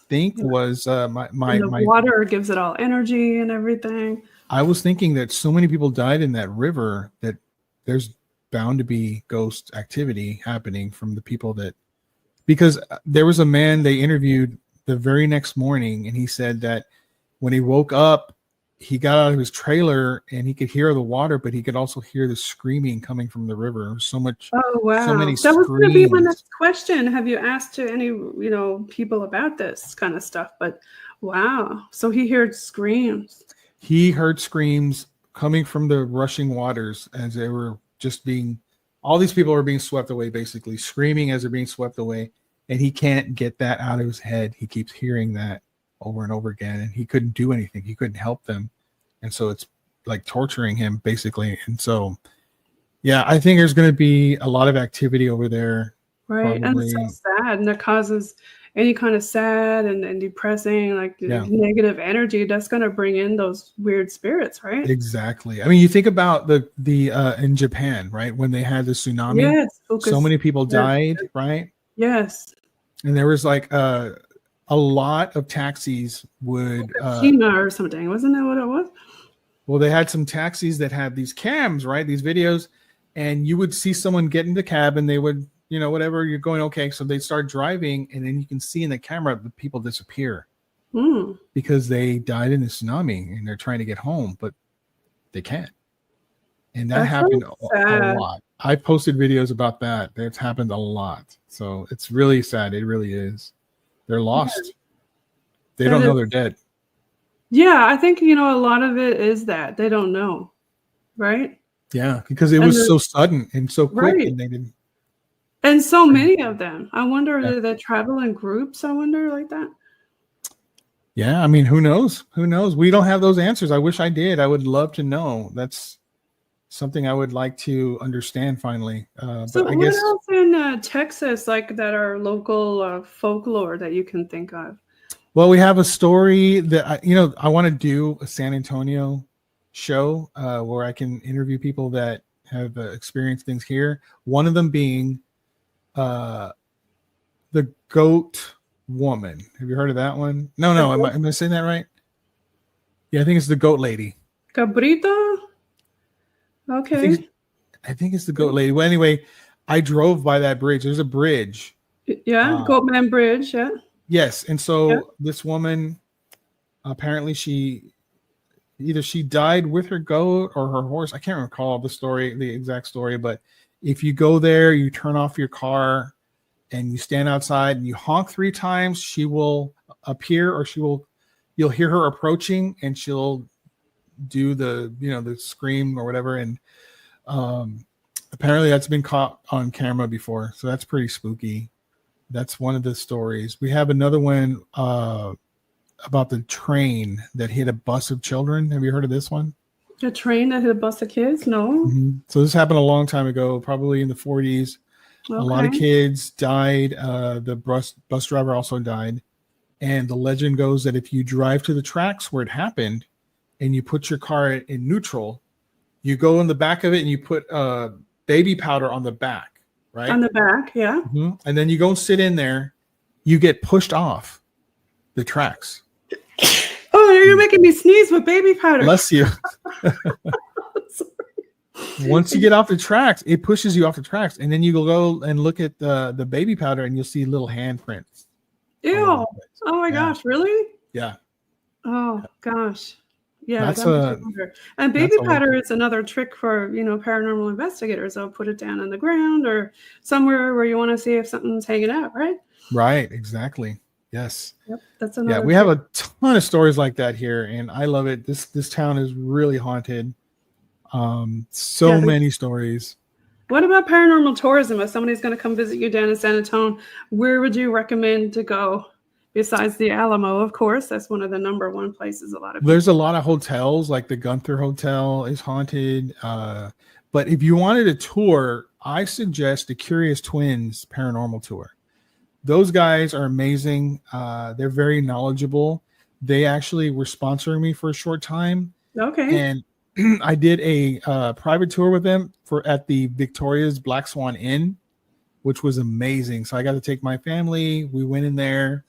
think was my water gives it all energy and everything. I was thinking that so many people died in that river that there's bound to be ghost activity happening from the people that, because there was a man they interviewed the very next morning, and he said that when he woke up, he got out of his trailer and he could hear the water, but he could also hear the screaming coming from the river. So much. Oh, wow. So many that was going to be my next question. Have you asked to any, people about this kind of stuff? But wow. So he heard screams. He heard screams coming from the rushing waters as they were all these people were being swept away, basically screaming as they're being swept away. And he can't get that out of his head. He keeps hearing that over and over again, and he couldn't do anything. He couldn't help them. And so it's like torturing him, basically. And so, yeah, I think there's going to be a lot of activity over there. Right. Probably. And it's so sad. And it causes, any kind of sad and depressing, like negative energy, that's going to bring in those weird spirits, right? Exactly. I mean, you think about the in Japan, right? When they had the tsunami, so many people died, right? Yes. And there was like a lot of taxis would Fukushima or something, wasn't that what it was? Well, they had some taxis that had these cams, right? These videos, and you would see someone get in the cab and they would, whatever, you're going, okay. So they start driving and then you can see in the camera the people disappear because they died in the tsunami and they're trying to get home, but they can't. And that happened a lot. I posted videos about that. That's happened a lot. So it's really sad. It really is. They're lost. Yeah. They don't know they're dead. Yeah, I think, a lot of it is that they don't know, right? Yeah, because it was so sudden and so quick, and they didn't. And so many of them. I wonder, do they travel in groups? I wonder, like that. Yeah, I mean, who knows? Who knows? We don't have those answers. I wish I did. I would love to know. That's something I would like to understand finally. So but I guess, what else in Texas, like that are local folklore that you can think of? Well, we have a story that I want to do a San Antonio show where I can interview people that have experienced things here. One of them being the goat woman. Have you heard of that one? No. Am I saying that right? Yeah, I think it's the goat lady. Cabrito? Okay. I think it's the goat lady. Well, anyway, I drove by that bridge. There's a bridge. Yeah, Goatman Bridge, yeah. Yes, and so this woman, apparently she died with her goat or her horse. I can't recall the exact story, but if you go there, you turn off your car and you stand outside and you honk 3 times, she will appear, or you'll hear her approaching and she'll do the scream or whatever. And apparently that's been caught on camera before, so that's pretty spooky. That's one of the stories. We have another one about the train that hit a bus of children. Have you heard of this one? A train that hit a bus of kids? No. Mm-hmm. So this happened a long time ago, probably in the 40s. Okay. A lot of kids died. The bus driver also died. And the legend goes that if you drive to the tracks where it happened and you put your car in neutral, you go in the back of it and you put baby powder on the back. Right? On the back, yeah. Mm-hmm. And then you go and sit in there, you get pushed off the tracks. Oh, you're making me sneeze with baby powder. Bless you. Once you get off the tracks, it pushes you off the tracks. And then you go and look at the baby powder and you'll see little handprints. Ew. Oh my gosh, really? Yeah. Oh gosh. Yeah, and baby powder is another trick for paranormal investigators. They'll put it down on the ground or somewhere where you want to see if something's hanging out, right? Right, exactly. Yes. Yep, that's another. Yeah, we have a ton of stories like that here, and I love it. This town is really haunted. Many stories. What about paranormal tourism? If somebody's going to come visit you down in San Antonio, where would you recommend to go? Besides the Alamo, of course, that's one of the number one places a lot of people. There's a lot of hotels, like the Gunther Hotel is haunted. But if you wanted a tour, I suggest the Curious Twins Paranormal Tour. Those guys are amazing. They're very knowledgeable. They actually were sponsoring me for a short time. Okay. And I did a private tour with them at the Victoria's Black Swan Inn, which was amazing. So I got to take my family. We went in there.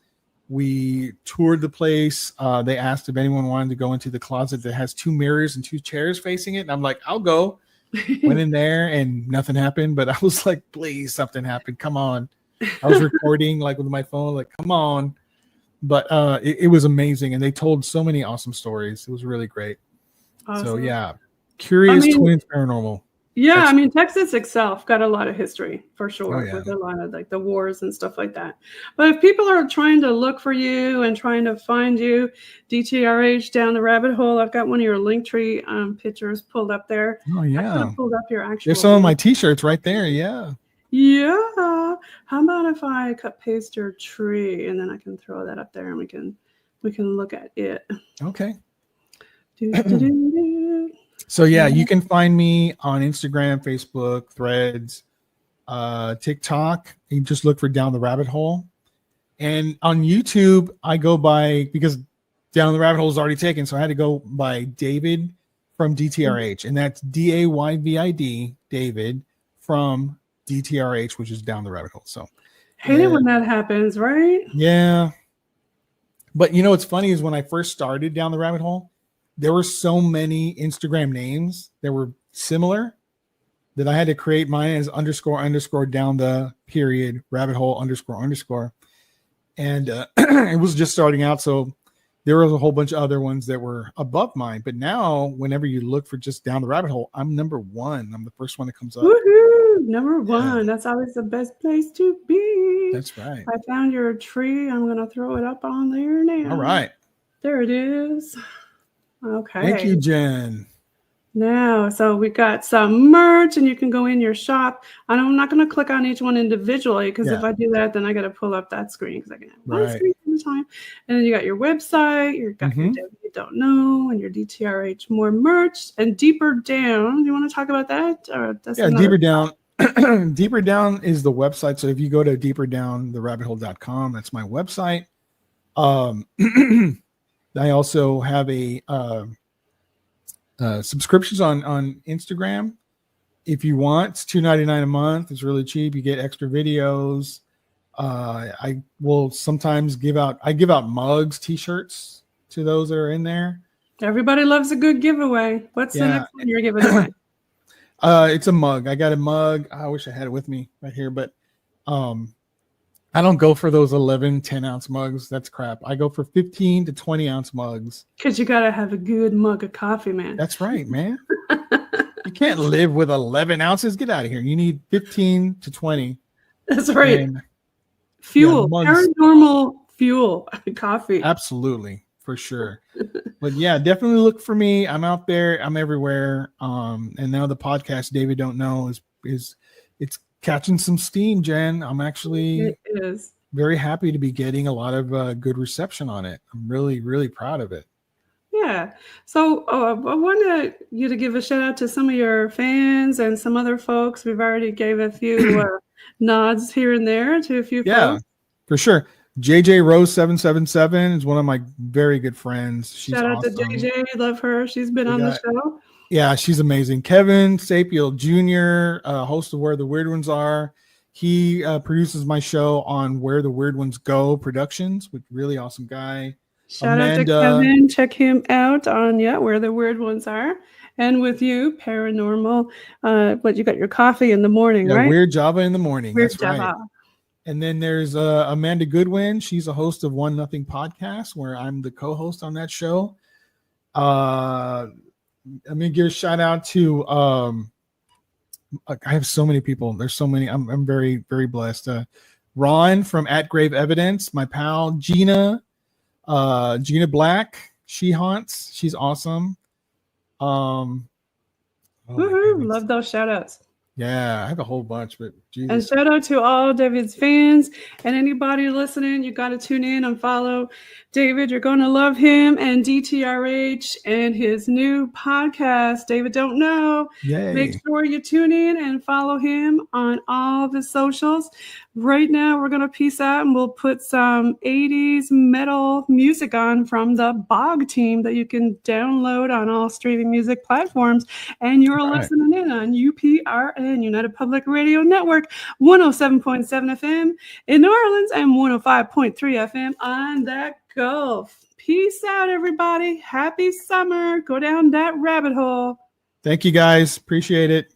We toured the place. They asked if anyone wanted to go into the closet that has 2 mirrors and 2 chairs facing it. And I'm like, I'll go. Went in there and nothing happened. But I was like, please, something happened. Come on. I was recording like with my phone, like, come on. But it was amazing. And they told so many awesome stories. It was really great. Awesome. So, yeah. Curious Twins Paranormal. Yeah, Texas itself got a lot of history for sure, with a lot of like the wars and stuff like that. But if people are trying to look for you and trying to find you, DTRH down the rabbit hole, I've got one of your Linktree pictures pulled up there. Oh yeah, I pulled up your actual. There's some of my T-shirts right there. Yeah. Yeah. How about if I cut paste your tree and then I can throw that up there and we can look at it. Okay. Do. So yeah, you can find me on Instagram, Facebook, Threads, TikTok. You just look for Down the Rabbit Hole. And on YouTube, I go by, because Down the Rabbit Hole is already taken, so I had to go by Dayvid from DTRH, and that's Dayvid, Dayvid from DTRH, which is Down the Rabbit Hole. So hate it when that happens, right? Yeah. But you know what's funny is when I first started Down the Rabbit Hole, there were so many Instagram names that were similar that I had to create mine as __ down the period rabbit hole __. And it was just starting out. So there was a whole bunch of other ones that were above mine. But now, whenever you look for just Down the Rabbit Hole, I'm number one. I'm the first one that comes up. Woohoo! Number one. That's always the best place to be. That's right. I found your tree. I'm going to throw it up on there now. All right. There it is. Okay. Thank you, Jen. Now, so we got some merch, and you can go in your shop. And I'm not going to click on each one individually, because if I do that, then I got to pull up that screen, because I can have one screen at a time. And then you got your website, you got your You Don't Know, and your DTRH more merch, and Deeper Down. Do you want to talk about that? Or Deeper Down. Deeper Down is the website. So if you go to deeperdowntherabbithole.com, that's my website. I also have a subscriptions on Instagram. If you want, it's $2.99 a month. It's really cheap. You get extra videos. I will sometimes give out mugs, t-shirts to those that are in there. Everybody loves a good giveaway. What's the next one you're giving away? It's a mug. I got a mug. I wish I had it with me right here, but I don't go for those 11, 10-ounce mugs. That's crap. I go for 15 to 20-ounce mugs. Because you got to have a good mug of coffee, man. That's right, man. You can't live with 11 ounces. Get out of here. You need 15 to 20. That's right. And fuel. Paranormal fuel. Coffee. Absolutely. For sure. But yeah, definitely look for me. I'm out there. I'm everywhere. And now the podcast, Dayvid Don't Know, is it's catching some steam, Jen. I'm actually very happy to be getting a lot of good reception on it. I'm really, really proud of it. Yeah. So I wanted you to give a shout out to some of your fans and some other folks. We've already gave a few nods here and there to a few folks. Yeah, for sure. JJ Rose 777 is one of my very good friends. She's shout out awesome. to JJ. Love her. She's been on the show. Yeah, she's amazing. Kevin Sapiel Jr., host of Where the Weird Ones Are. He produces my show on Where the Weird Ones Go Productions, with really awesome guy. Shout out to Kevin. Check him out on Where the Weird Ones Are. And with you, Paranormal. But you got your coffee in the morning, right? Weird Java in the morning. Weird That's Java. Right. And then there's Amanda Goodwin. She's a host of One Nothing Podcast, where I'm the co-host on that show. I'm gonna give a shout out to I have so many people. There's so many. I'm very, very blessed. Ron from At Grave Evidence, my pal. Gina Black. She haunts. She's awesome. Love those shout outs. Yeah, I have a whole bunch, but Jesus. And shout out to all Dayvid's fans and anybody listening. You got to tune in and follow Dayvid. You're going to love him and DTRH and his new podcast, Dayvid Don't Know. Yay. Make sure you tune in and follow him on all the socials. Right now, we're going to peace out and we'll put some 80s metal music on from the BOG team that you can download on all streaming music platforms. And you're listening in on UPRN, United Public Radio Network, 107.7 FM in New Orleans and 105.3 FM on that Gulf. Peace out, everybody. Happy summer. Go down that rabbit hole. Thank you, guys. Appreciate it.